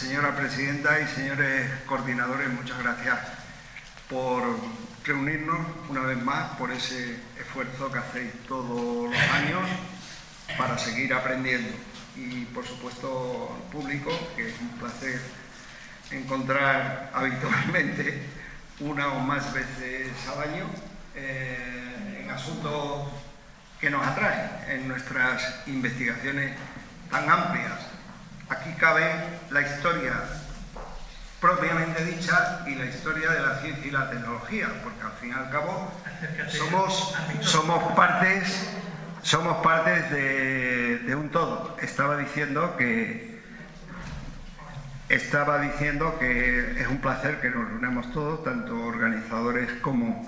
Señora presidenta y señores coordinadores, muchas gracias por reunirnos una vez más, por ese esfuerzo que hacéis todos los años para seguir aprendiendo. Y, por supuesto, al público, que es un placer encontrar habitualmente una o más veces al año en asuntos que nos atraen en nuestras investigaciones tan amplias. Aquí cabe la historia propiamente dicha y la historia de la ciencia y la tecnología, porque al fin y al cabo somos partes de un todo. Estaba diciendo que es un placer que nos reunamos todos, tanto organizadores como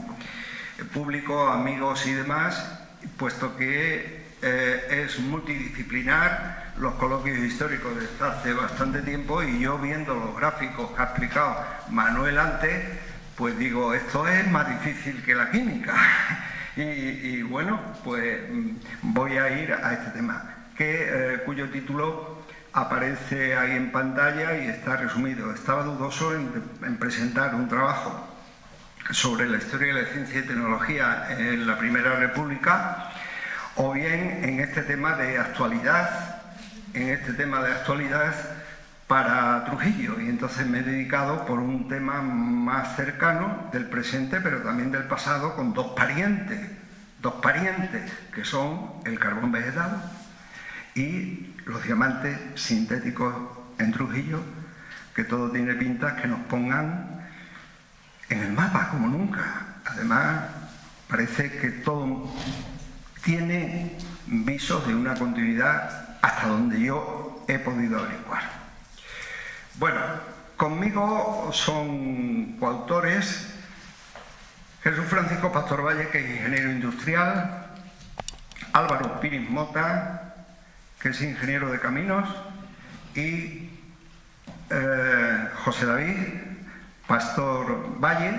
público, amigos y demás, puesto que es multidisciplinar los coloquios históricos desde hace bastante tiempo, y yo, viendo los gráficos que ha explicado Manuel antes, pues digo, esto es más difícil que la química. Y bueno, pues voy a ir a este tema, cuyo título aparece ahí en pantalla y está resumido. Estaba dudoso en presentar un trabajo sobre la historia de la ciencia y tecnología en la Primera República, o bien en este tema de actualidad, para Trujillo, y entonces me he dedicado por un tema más cercano del presente, pero también del pasado, con dos parientes, que son el carbón vegetal y los diamantes sintéticos en Trujillo, que todo tiene pintas que nos pongan en el mapa como nunca. Además, parece que todo tiene visos de una continuidad hasta donde yo he podido averiguar. Bueno, conmigo son coautores Jesús Francisco Pastor Valle, que es ingeniero industrial, Álvaro Pires Mota, que es ingeniero de caminos, y José David Pastor Valle,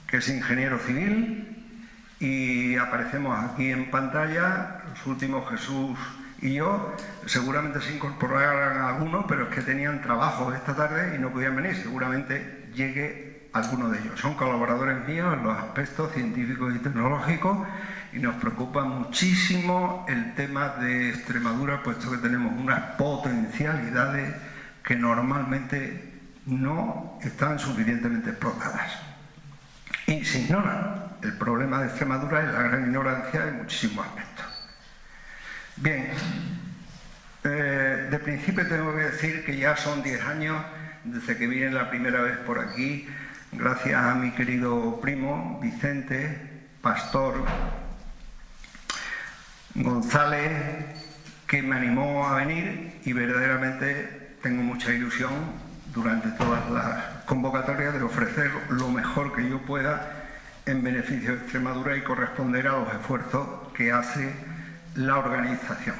que es ingeniero civil, y aparecemos aquí en pantalla los últimos, Jesús y yo. Seguramente se incorporarán algunos, pero es que tenían trabajo esta tarde y no podían venir. Seguramente llegue alguno de ellos. Son colaboradores míos en los aspectos científicos y tecnológicos, y nos preocupa muchísimo el tema de Extremadura, puesto que tenemos unas potencialidades que normalmente no están suficientemente explotadas. Y se ignora. El problema de Extremadura es la gran ignorancia en muchísimos aspectos. Bien, de principio tengo que decir que ya son 10 años desde que vine la primera vez por aquí, gracias a mi querido primo Vicente Pastor González, que me animó a venir, y verdaderamente tengo mucha ilusión durante todas las convocatorias de ofrecer lo mejor que yo pueda en beneficio de Extremadura y corresponder a los esfuerzos que hace la organización.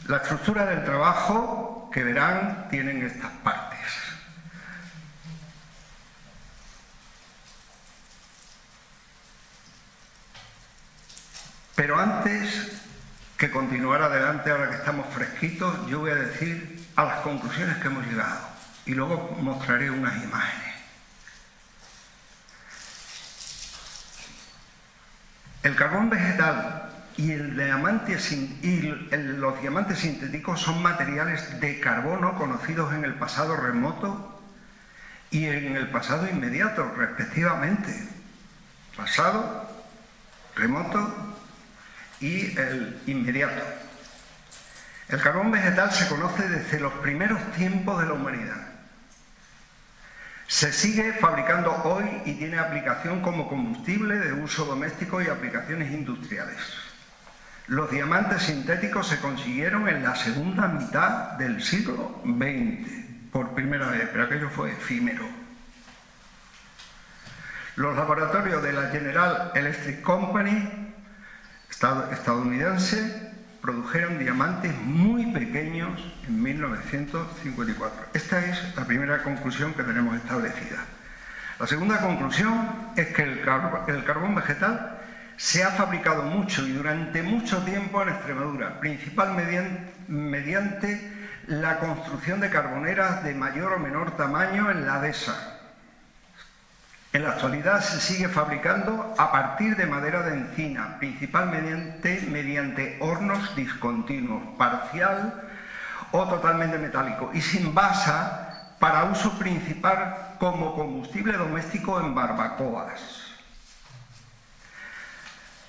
La estructura del trabajo que verán tienen estas partes. Pero antes que continuar adelante, ahora que estamos fresquitos, yo voy a decir a las conclusiones que hemos llegado, y luego mostraré unas imágenes. El carbón vegetal y los diamantes sintéticos son materiales de carbono conocidos en el pasado remoto y en el pasado inmediato, respectivamente. Pasado, remoto y el inmediato. El carbón vegetal se conoce desde los primeros tiempos de la humanidad. Se sigue fabricando hoy y tiene aplicación como combustible de uso doméstico y aplicaciones industriales. Los diamantes sintéticos se consiguieron en la segunda mitad del siglo XX, por primera vez, pero aquello fue efímero. Los laboratorios de la General Electric Company estadounidense produjeron diamantes muy pequeños en 1954. Esta es la primera conclusión que tenemos establecida. La segunda conclusión es que el carbón vegetal se ha fabricado mucho y durante mucho tiempo en Extremadura, principalmente mediante la construcción de carboneras de mayor o menor tamaño en la dehesa. En la actualidad se sigue fabricando a partir de madera de encina, principalmente mediante hornos discontinuos, parcial o totalmente metálico, y sin basa para uso principal como combustible doméstico en barbacoas.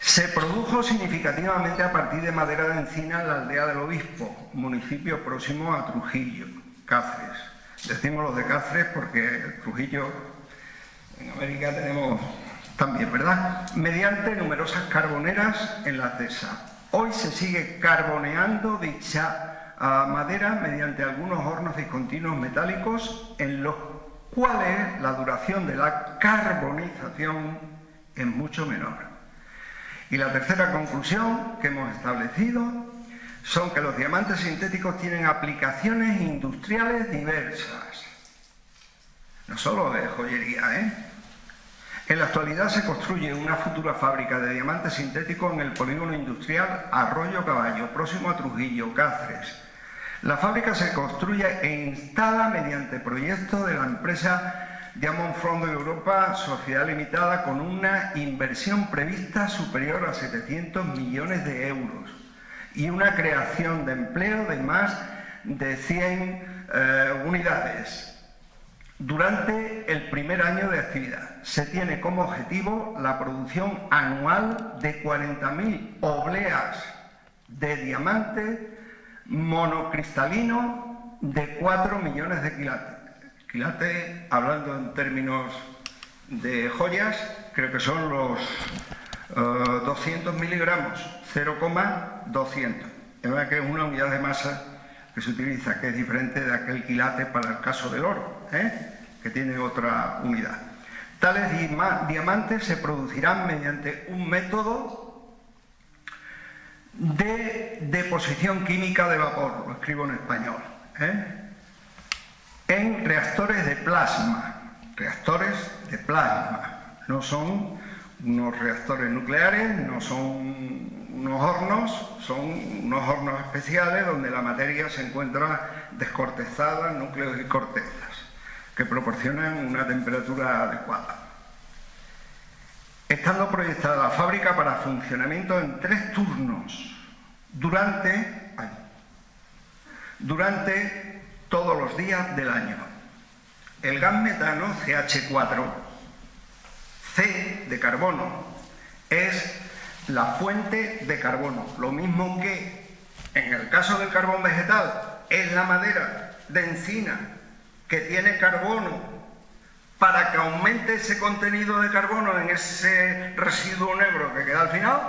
Se produjo significativamente a partir de madera de encina en la aldea del Obispo, municipio próximo a Trujillo, Cáceres. Decimos los de Cáceres porque Trujillo, en América tenemos también, ¿verdad? Mediante numerosas carboneras en la dehesa. Hoy se sigue carboneando dicha madera mediante algunos hornos discontinuos metálicos en los cuales la duración de la carbonización es mucho menor. Y la tercera conclusión que hemos establecido son que los diamantes sintéticos tienen aplicaciones industriales diversas. No solo de joyería, ¿eh? En la actualidad se construye una futura fábrica de diamantes sintéticos en el polígono industrial Arroyo Caballo, próximo a Trujillo, Cáceres. La fábrica se construye e instala mediante proyecto de la empresa Diamond Front de Europa, Sociedad Limitada, con una inversión prevista superior a 700 millones de euros y una creación de empleo de más de 100 unidades. Durante el primer año de actividad se tiene como objetivo la producción anual de 40.000 obleas de diamante monocristalino de 4 millones de quilates. Quilate, hablando en términos de joyas, creo que son los 200 miligramos, 0,200. Es verdad que es una unidad de masa que se utiliza, que es diferente de aquel quilate para el caso del oro, que tiene otra unidad. Tales diamantes se producirán mediante un método de deposición química de vapor, lo escribo en español, en reactores de plasma. Reactores de plasma. No son unos reactores nucleares, no son unos hornos, son unos hornos especiales donde la materia se encuentra descortezada, núcleos y cortezas, que proporcionan una temperatura adecuada. Estando proyectada la fábrica para funcionamiento en 3 turnos durante todos los días del año. El gas metano, CH4, C de carbono, es la fuente de carbono. Lo mismo que en el caso del carbón vegetal es la madera de encina que tiene carbono para que aumente ese contenido de carbono en ese residuo negro que queda al final.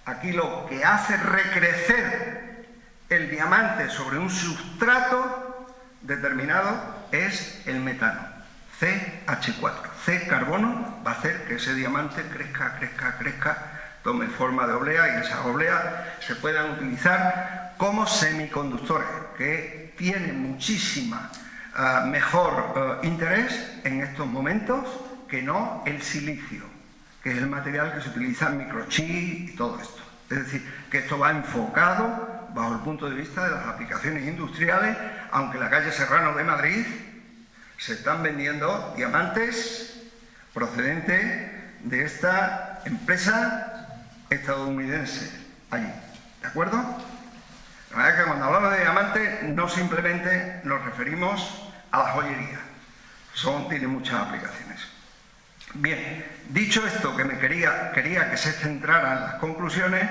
Aquí lo que hace recrecer el diamante sobre un sustrato determinado es el metano, CH4. C, carbono, va a hacer que ese diamante crezca, tome forma de oblea y esas obleas se puedan utilizar como semiconductores, que tienen muchísima mejor interés en estos momentos que no el silicio, que es el material que se utiliza en microchip y todo esto. Es decir, que esto va enfocado bajo el punto de vista de las aplicaciones industriales, aunque en la calle Serrano de Madrid se están vendiendo diamantes procedentes de esta empresa estadounidense allí. ¿De acuerdo? La verdad es que cuando hablamos de diamantes no simplemente nos referimos a la joyería. Tiene muchas aplicaciones. Bien, dicho esto, que quería que se centrara en las conclusiones,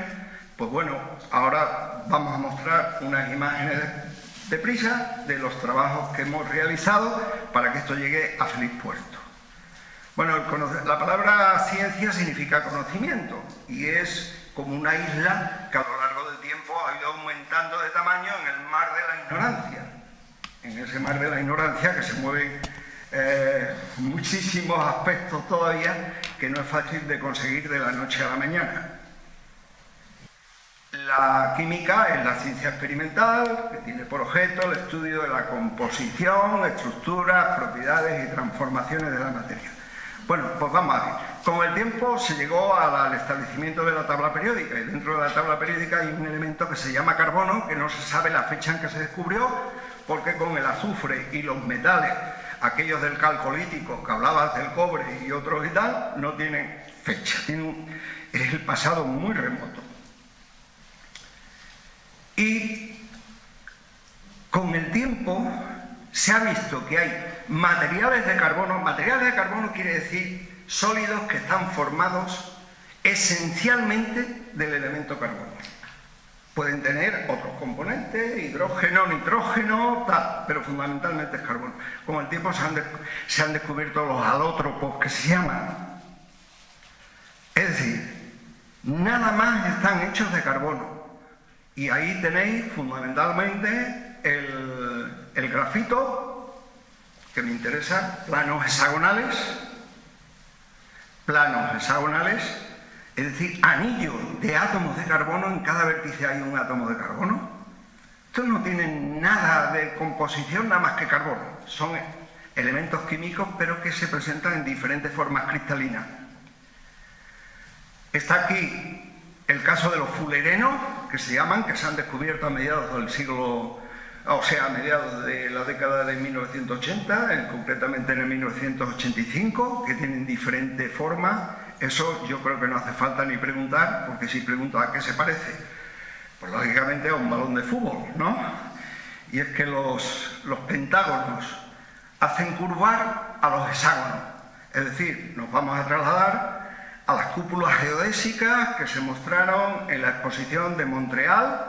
pues bueno, ahora vamos a mostrar unas imágenes deprisa de los trabajos que hemos realizado para que esto llegue a feliz puerto. Bueno, la palabra ciencia significa conocimiento y es como una isla que a lo largo del tiempo ha ido aumentando de tamaño en el mar de la ignorancia. En ese mar de la ignorancia que se mueven muchísimos aspectos todavía que no es fácil de conseguir de la noche a la mañana. La química es la ciencia experimental que tiene por objeto el estudio de la composición, estructuras, propiedades y transformaciones de la materia. Bueno, pues vamos a ver. Con el tiempo se llegó al establecimiento de la tabla periódica, y dentro de la tabla periódica hay un elemento que se llama carbono, que no se sabe la fecha en que se descubrió, porque con el azufre y los metales, aquellos del calcolítico, que hablabas del cobre y otros y tal, no tienen fecha, es el pasado muy remoto. Y con el tiempo se ha visto que hay materiales de carbono quiere decir sólidos que están formados esencialmente del elemento carbono. Pueden tener otros componentes, hidrógeno, nitrógeno, tal, pero fundamentalmente es carbono. Con el tiempo se han descubierto los alótropos, que se llaman. Es decir, nada más están hechos de carbono. Y ahí tenéis fundamentalmente el grafito, que me interesa, planos hexagonales, es decir, anillos de átomos de carbono, en cada vértice hay un átomo de carbono. Estos no tienen nada de composición, nada más que carbono. Son elementos químicos, pero que se presentan en diferentes formas cristalinas. Está aquí el caso de los fullerenos, que se llaman, que se han descubierto a mediados del siglo, o sea, a mediados de la década de 1980, concretamente en el 1985, que tienen diferentes formas. Eso yo creo que no hace falta ni preguntar, porque si pregunto a qué se parece, pues lógicamente a un balón de fútbol, ¿no? Y es que los pentágonos hacen curvar a los hexágonos, es decir, nos vamos a trasladar a las cúpulas geodésicas que se mostraron en la exposición de Montreal,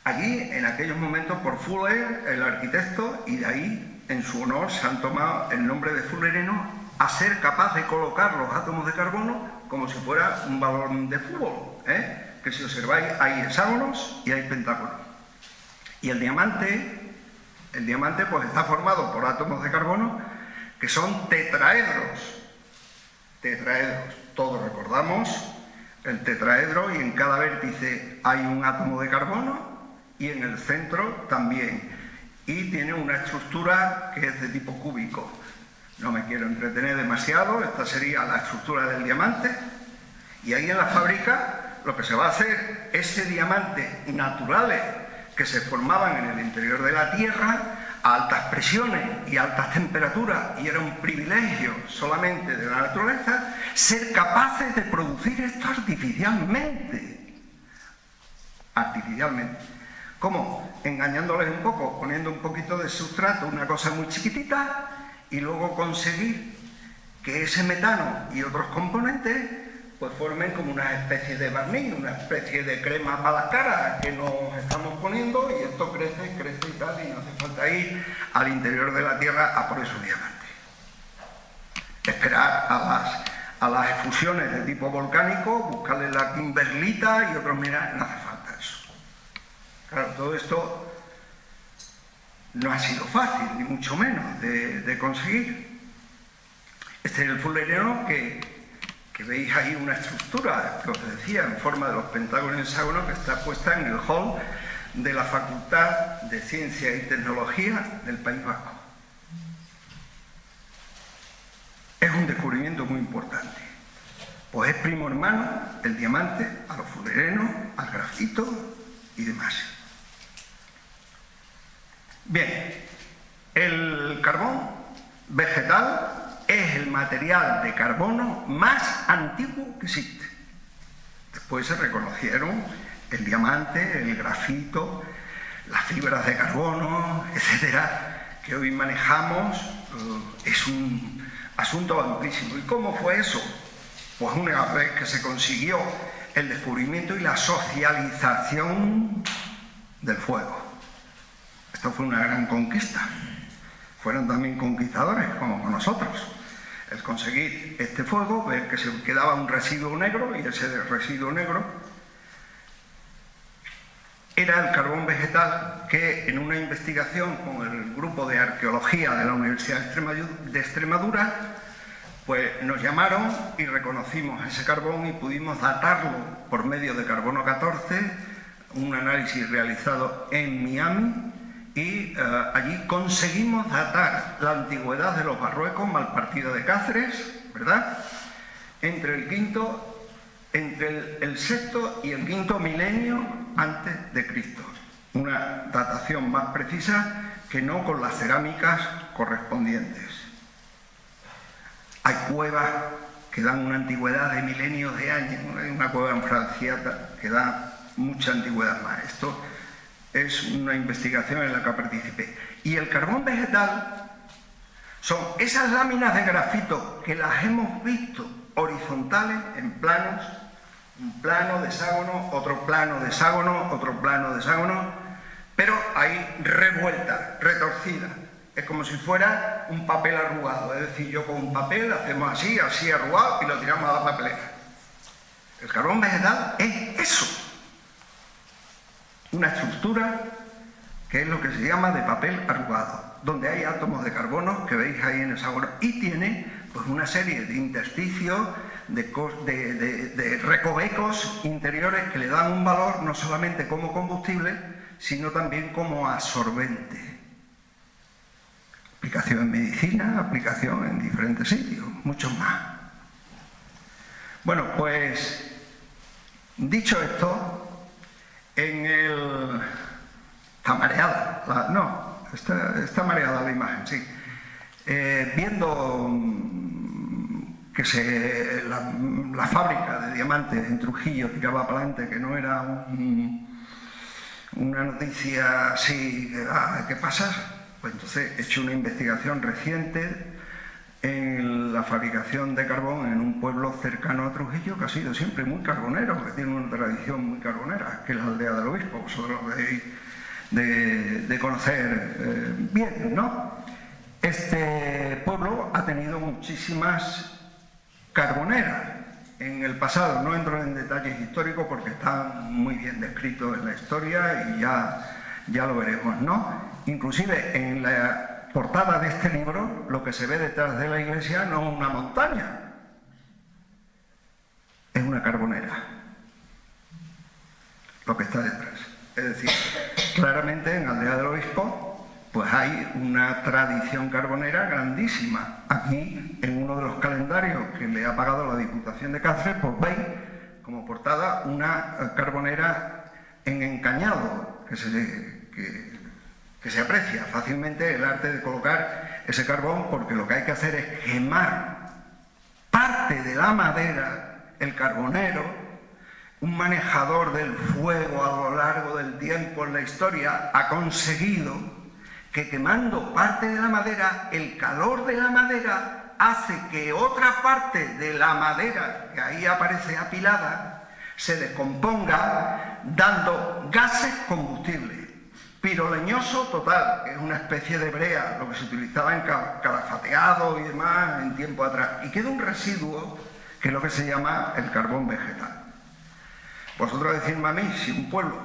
allí en aquellos momentos por Fuller, el arquitecto, y de ahí en su honor se han tomado el nombre de fullereno, a ser capaz de colocar los átomos de carbono como si fuera un balón de fútbol, que si observáis hay hexágonos y hay pentágonos. Y el diamante pues está formado por átomos de carbono que son tetraedros. Todos recordamos el tetraedro, y en cada vértice hay un átomo de carbono y en el centro también. Y tiene una estructura que es de tipo cúbico. No me quiero entretener demasiado, esta sería la estructura del diamante. Y ahí en la fábrica lo que se va a hacer, ese diamante naturales que se formaban en el interior de la Tierra, a altas presiones y altas temperaturas, y era un privilegio solamente de la naturaleza, ser capaces de producir esto artificialmente. ¿Cómo? Engañándoles un poco, poniendo un poquito de sustrato, una cosa muy chiquitita, y luego conseguir que ese metano y otros componentes pues formen como una especie de barniz, una especie de crema para la cara que nos estamos poniendo, y esto crece y tal, y no hace falta ir al interior de la Tierra a por esos diamantes. Esperar a las efusiones de tipo volcánico, buscarle la kimberlita y otros minerales, no hace falta eso. Claro, todo esto no ha sido fácil, ni mucho menos, de conseguir. Este es el fullereno que veis ahí una estructura, que os decía, en forma de los pentágonos hexágonos, que está puesta en el hall de la Facultad de Ciencia y Tecnología del País Vasco. Es un descubrimiento muy importante, pues es primo hermano el diamante a los fullerenos, al grafito y demás. Bien, el carbón vegetal es el material de carbono más antiguo que existe. Después se reconocieron el diamante, el grafito, las fibras de carbono, etcétera, que hoy manejamos. Es un asunto amplísimo. ¿Y cómo fue eso? Pues una vez que se consiguió el descubrimiento y la socialización del fuego. Esto fue una gran conquista. Fueron también conquistadores, como con nosotros. El conseguir este fuego, ver que se quedaba un residuo negro, y ese residuo negro era el carbón vegetal, que en una investigación con el grupo de arqueología de la Universidad de Extremadura, pues nos llamaron y reconocimos ese carbón y pudimos datarlo por medio de carbono 14, un análisis realizado en Miami. Y allí conseguimos datar la antigüedad de los Marruecos, Malpartida de Cáceres, ¿verdad? Entre el sexto y el quinto milenio antes de Cristo. Una datación más precisa que no con las cerámicas correspondientes. Hay cuevas que dan una antigüedad de milenios de años. Hay una cueva en Francia que da mucha antigüedad más. Esto es una investigación en la que participé. Y el carbón vegetal son esas láminas de grafito que las hemos visto horizontales en planos, un plano de hexágono, otro plano de hexágono, otro plano de hexágono, pero ahí revueltas, retorcidas. Es como si fuera un papel arrugado, es decir, yo con un papel hacemos así, así arrugado y lo tiramos a la papelera. El carbón vegetal es eso, una estructura que es lo que se llama de papel arrugado, donde hay átomos de carbono que veis ahí en el hexágono y tiene pues una serie de intersticios, de recovecos interiores que le dan un valor no solamente como combustible, sino también como absorbente. Aplicación en medicina, aplicación en diferentes sitios, muchos más. Bueno, pues dicho esto, está mareada, está mareada la imagen, sí. Viendo que la fábrica de diamantes en Trujillo tiraba para adelante, que no era una noticia así, ¿qué pasa? Pues entonces he hecho una investigación reciente en la fabricación de carbón en un pueblo cercano a Trujillo que ha sido siempre muy carbonero, que tiene una tradición muy carbonera, que es la aldea del obispo. Vosotros lo debéis de conocer bien, ¿no? Este pueblo ha tenido muchísimas carboneras en el pasado. No entro en detalles históricos porque están muy bien descritos en la historia y ya lo veremos, ¿no? Inclusive en la portada de este libro lo que se ve detrás de la iglesia no es una montaña, es una carbonera lo que está detrás. Es decir, claramente en Aldea del Obispo pues hay una tradición carbonera grandísima. Aquí en uno de los calendarios que le ha pagado la Diputación de Cáceres, pues veis como portada una carbonera en encañado que se aprecia fácilmente el arte de colocar ese carbón, porque lo que hay que hacer es quemar parte de la madera. El carbonero, un manejador del fuego a lo largo del tiempo en la historia, ha conseguido que quemando parte de la madera, el calor de la madera hace que otra parte de la madera que ahí aparece apilada se descomponga, dando gases combustibles. Piroleñoso total, que es una especie de brea, lo que se utilizaba en calafateado y demás en tiempo atrás, y queda un residuo que es lo que se llama el carbón vegetal. Vosotros decidme a mí si un pueblo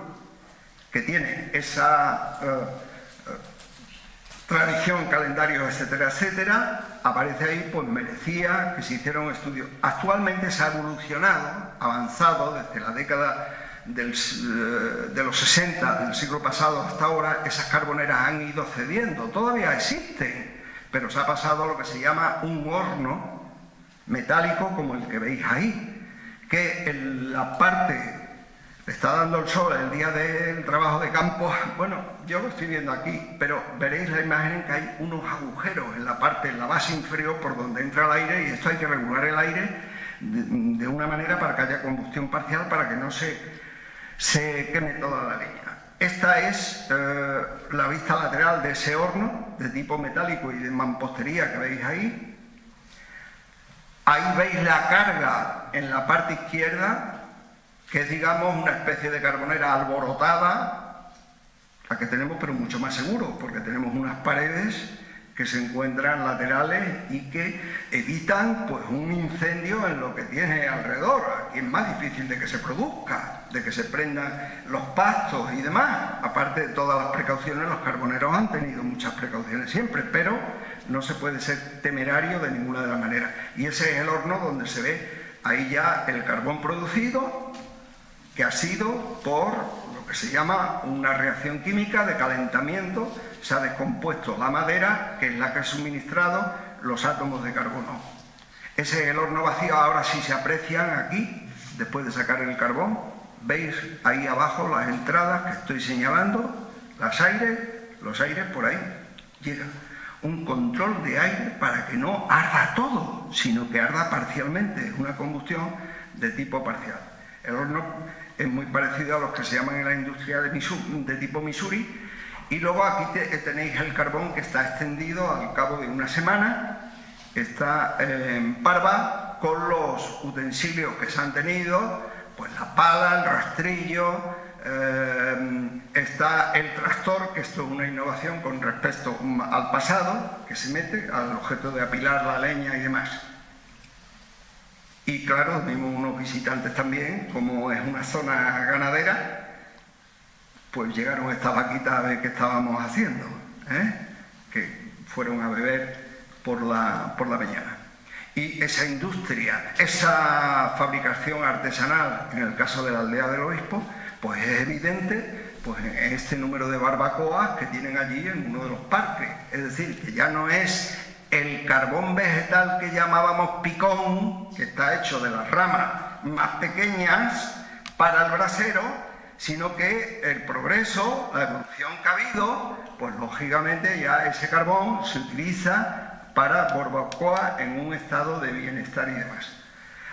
que tiene esa tradición, calendarios, etcétera, etcétera, aparece ahí, pues merecía que se hiciera un estudio. Actualmente se ha evolucionado, avanzado desde la década de los 60 del siglo pasado hasta ahora. Esas carboneras han ido cediendo, todavía existen, pero se ha pasado a lo que se llama un horno metálico como el que veis ahí, que en la parte le está dando el sol el día del trabajo de campo. Bueno, yo lo estoy viendo aquí, pero veréis la imagen en que hay unos agujeros en la base inferior por donde entra el aire, y esto hay que regular el aire de una manera para que haya combustión parcial, para que no se queme toda la leña. Esta es la vista lateral de ese horno de tipo metálico y de mampostería que veis ahí. Ahí veis la carga en la parte izquierda, que es, digamos, una especie de carbonera alborotada, la que tenemos, pero mucho más seguro, porque tenemos unas paredes que se encuentran laterales y que evitan pues un incendio en lo que tiene alrededor. Aquí es más difícil de que se produzca, de que se prendan los pastos y demás. Aparte de todas las precauciones, los carboneros han tenido muchas precauciones siempre, pero no se puede ser temerario de ninguna de las maneras. Y ese es el horno donde se ve ahí ya el carbón producido, que ha sido por lo que se llama una reacción química de calentamiento. Se ha descompuesto la madera, que es la que ha suministrado los átomos de carbono. Ese es el horno vacío. Ahora sí se aprecian aquí, después de sacar el carbón. ¿Veis ahí abajo las entradas que estoy señalando? Los aires por ahí llegan. Un control de aire para que no arda todo, sino que arda parcialmente. Es una combustión de tipo parcial. El horno es muy parecido a los que se llaman en la industria de tipo Missouri. Y luego aquí tenéis el carbón que está extendido al cabo de una semana. Está en parva con los utensilios que se han tenido, pues la pala, el rastrillo, está el tractor, que esto es una innovación con respecto al pasado, que se mete al objeto de apilar la leña y demás. Y claro, vimos unos visitantes también, como es una zona ganadera, pues llegaron estas vaquitas a ver qué estábamos haciendo, que fueron a beber por la mañana. Y esa industria, esa fabricación artesanal, en el caso de la aldea del obispo, pues es evidente pues, en este número de barbacoas que tienen allí en uno de los parques. Es decir, que ya no es el carbón vegetal que llamábamos picón, que está hecho de las ramas más pequeñas para el brasero, sino que el progreso, la evolución que ha habido, pues lógicamente ya ese carbón se utiliza para barbacoa en un estado de bienestar y demás.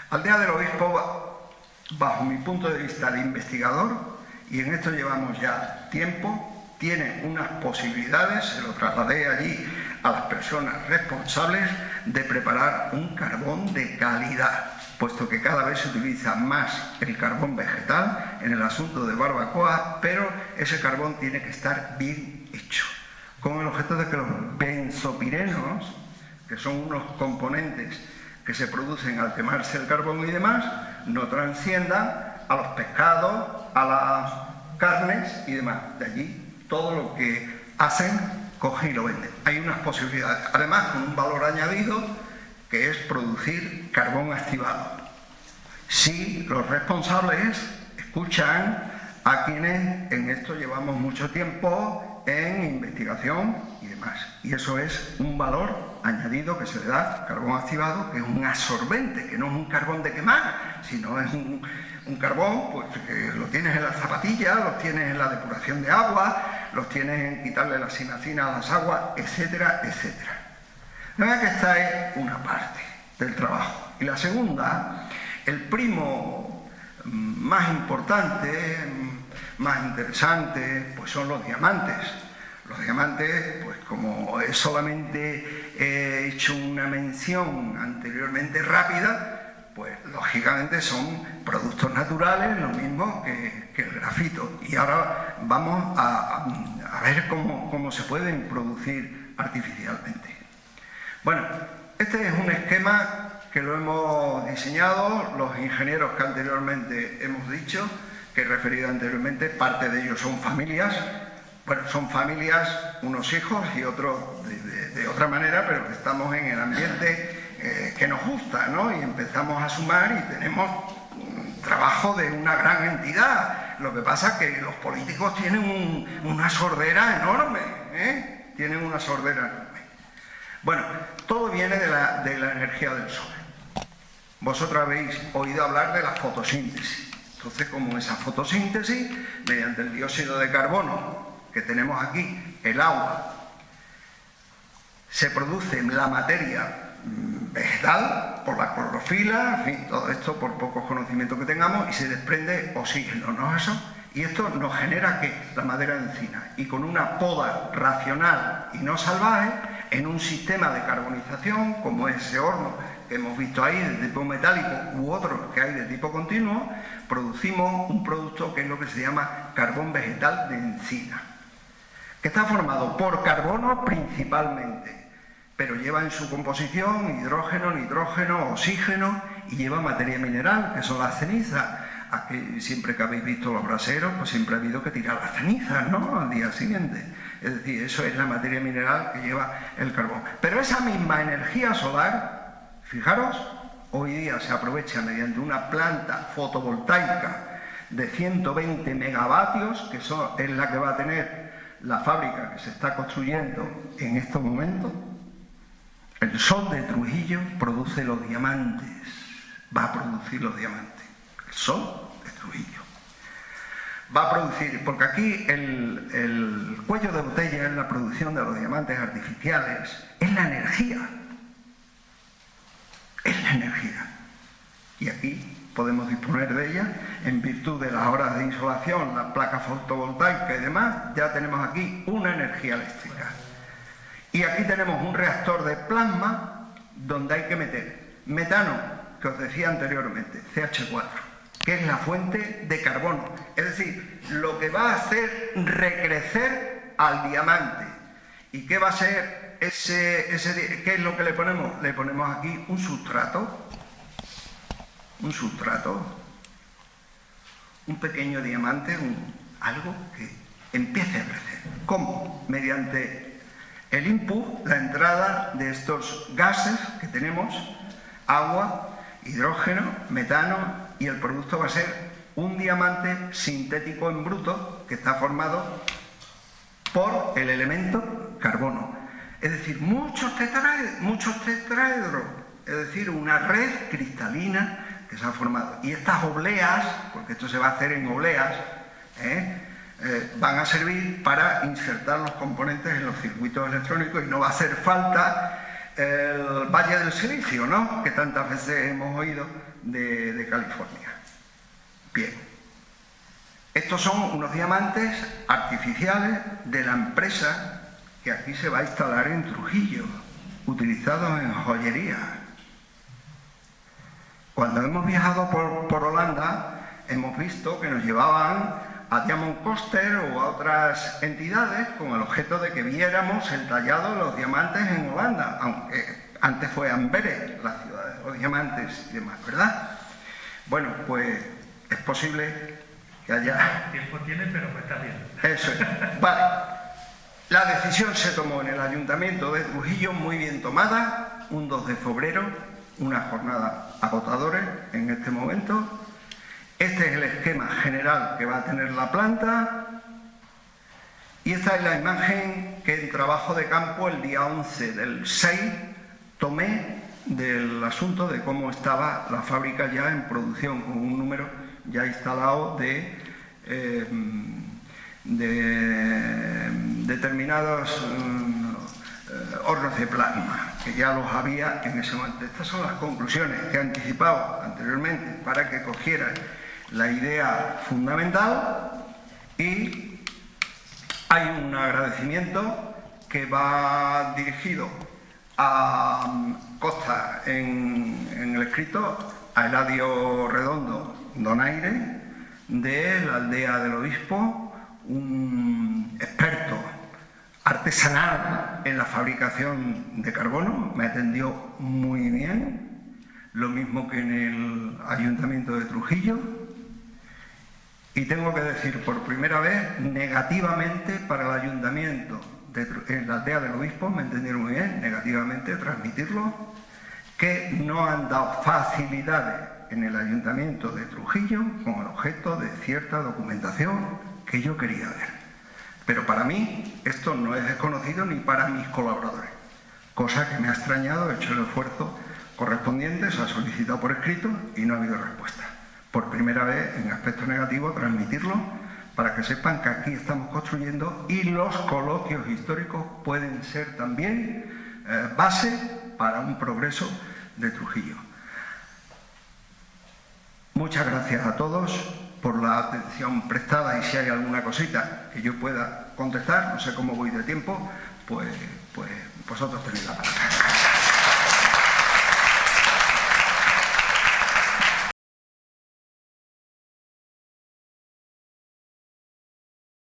Aldea del Obispo, bajo mi punto de vista de investigador, y en esto llevamos ya tiempo, tiene unas posibilidades, se lo trasladé allí a las personas responsables, de preparar un carbón de calidad, puesto que cada vez se utiliza más el carbón vegetal en el asunto de barbacoa, pero ese carbón tiene que estar bien hecho, con el objeto de que los benzopirenos, que son unos componentes que se producen al quemarse el carbón y demás, no trasciendan a los pescados, a las carnes y demás. De allí todo lo que hacen, cogen y lo venden. Hay unas posibilidades, además con un valor añadido, que es producir carbón activado. Si los responsables escuchan a quienes en esto llevamos mucho tiempo en investigación y demás. Y eso es un valor añadido que se le da, carbón activado, que es un absorbente, que no es un carbón de quemar, sino es un carbón pues, que lo tienes en las zapatillas, lo tienes en la depuración de agua, los tienes en quitarle la sinacina a las aguas, etcétera, etcétera. La verdad que esta es una parte del trabajo. Y la segunda, el primo más importante, más interesante, pues son los diamantes. Los diamantes, pues como solamente he hecho una mención anteriormente rápida, pues lógicamente son productos naturales, lo mismo que el grafito. Y ahora vamos a ver cómo se pueden producir artificialmente. Bueno, este es un esquema que lo hemos diseñado los ingenieros que anteriormente hemos dicho, que he referido anteriormente, parte de ellos son familias. Bueno, son familias, unos hijos y otros de otra manera, pero que estamos en el ambiente que nos gusta, ¿no? Y empezamos a sumar y tenemos un trabajo de una gran entidad. Lo que pasa es que los políticos tienen una sordera enorme, Tienen una sordera enorme. Bueno, todo viene de la energía del sol. Vosotros habéis oído hablar de la fotosíntesis. Entonces, como esa fotosíntesis, mediante el dióxido de carbono que tenemos aquí, el agua, se produce la materia vegetal por la clorofila, en fin, todo esto por pocos conocimientos que tengamos, y se desprende oxígeno, ¿no es eso? Y esto nos genera ¿qué? La madera de encina. Y con una poda racional y no salvaje, en un sistema de carbonización, como es ese horno que hemos visto ahí, de tipo metálico, u otros que hay de tipo continuo, producimos un producto que es lo que se llama carbón vegetal de encina, que está formado por carbono principalmente, pero lleva en su composición hidrógeno, nitrógeno, oxígeno, y lleva materia mineral, que son las cenizas. Aquí, siempre que habéis visto los braseros, pues siempre ha habido que tirar las cenizas, ¿no?, al día siguiente. Es decir, eso es la materia mineral que lleva el carbón. Pero esa misma energía solar, fijaros, hoy día se aprovecha mediante una planta fotovoltaica de 120 megavatios, que es la que va a tener la fábrica que se está construyendo en estos momentos. El sol de Trujillo produce los diamantes, va a producir los diamantes. El sol de Trujillo va a producir, porque aquí el cuello de botella en la producción de los diamantes artificiales es la energía. Es la energía. Y aquí podemos disponer de ella en virtud de las horas de insolación, las placas fotovoltaicas y demás. Ya tenemos aquí una energía eléctrica. Y aquí tenemos un reactor de plasma donde hay que meter metano, que os decía anteriormente, CH4, que es la fuente de carbono. Es decir, lo que va a hacer recrecer al diamante. ¿Y qué va a ser qué es lo que le ponemos? Le ponemos aquí un sustrato, un pequeño diamante, algo que empiece a crecer. ¿Cómo? Mediante el input, la entrada de estos gases que tenemos, agua, hidrógeno, metano, y el producto va a ser un diamante sintético en bruto que está formado por el elemento carbono. Es decir, muchos tetraedros, es decir, una red cristalina que se ha formado. Y estas obleas, porque esto se va a hacer en obleas, van a servir para insertar los componentes en los circuitos electrónicos, y no va a hacer falta el Valle del Silicio, ¿no?, que tantas veces hemos oído de California. Bien, estos son unos diamantes artificiales de la empresa que aquí se va a instalar en Trujillo, utilizados en joyería. Cuando hemos viajado por Holanda, hemos visto que nos llevaban a Diamond Coaster o a otras entidades con el objeto de que viéramos el tallado de los diamantes en Holanda, aunque antes fue Amberes, la ciudad de los diamantes y demás, ¿verdad? Bueno, pues es posible que haya... Tiempo tiene, pero pues está bien. Eso es. Vale. La decisión se tomó en el Ayuntamiento de Trujillo, muy bien tomada, un 2 de febrero, una jornada agotadora en este momento. Este es el esquema general que va a tener la planta, y esta es la imagen que en trabajo de campo el día 11 del 6 tomé del asunto de cómo estaba la fábrica ya en producción, con un número ya instalado de determinados hornos de plasma, que ya los había en ese momento. Estas son las conclusiones que he anticipado anteriormente para que cogieran la idea fundamental, y hay un agradecimiento que va dirigido a Costa en el escrito, a Eladio Redondo Donaire, de la Aldea del Obispo, un experto artesanal en la fabricación de carbono, me atendió muy bien, lo mismo que en el Ayuntamiento de Trujillo. Y tengo que decir por primera vez negativamente para el Ayuntamiento, en la Aldea del Obispo, me entendieron muy bien, negativamente transmitirlo, que no han dado facilidades en el Ayuntamiento de Trujillo con el objeto de cierta documentación que yo quería ver. Pero para mí esto no es desconocido ni para mis colaboradores, cosa que me ha extrañado. He hecho el esfuerzo correspondiente, se ha solicitado por escrito y no ha habido respuesta. Por primera vez, en aspecto negativo, transmitirlo para que sepan que aquí estamos construyendo, y los coloquios históricos pueden ser también base para un progreso de Trujillo. Muchas gracias a todos por la atención prestada, y si hay alguna cosita que yo pueda contestar, no sé cómo voy de tiempo, pues vosotros tenéis la palabra.